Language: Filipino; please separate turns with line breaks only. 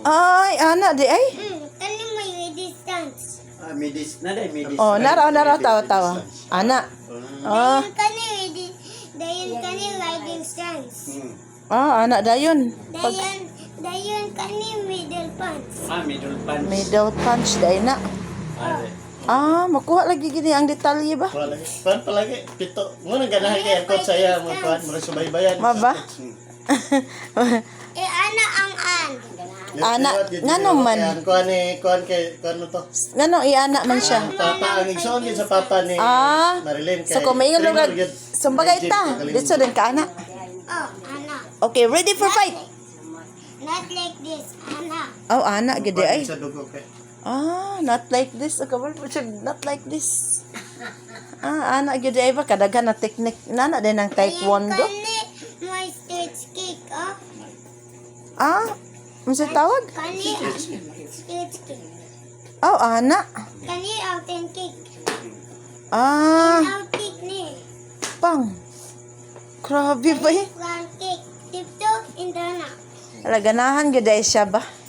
Ay, ana di ay.
Kani may distance.
Midis na dai, midis.
Oh, nara tawa. Ana. Ah,
Dayon kani riding stance.
ana dayon.
Dayon kani middle punch.
Middle punch.
Middle punch day na.
Are.
Makuha lagi gini ang detalye ba?
Wala lagi. Pan palagi pito. Mo nang ganahan kay ako saya mo kuan mo subaybayan.
Maba?
Ana ang an.
Ana, ngano man?
Kuan kay kuan mo to.
Ngano iana man siya?
Papa ang igsoon gid sa papa ni
Ah,
Marilyn kay.
So kung may ingon
trainer
lugad,
gyud.
sumbagay ta. Dito din ka ana.
Ana.
Okay, ready for fight.
Not like this. Ana.
Oh, ana gid ay.
Sa dugo kay.
Not like this. Kabal po siya, not like this. Ana gid ay ba kadaghan na technique nana din ang taekwondo.
Kani may stage kick.
Unsa tawag?
Kani stage kick.
Oh, ana.
Kani out and kick.
Ah,
Out kick ni.
pang. Grabe ba eh?
Front kick. Tiptoe in the na.
Ala ganahan gid ay siya ba?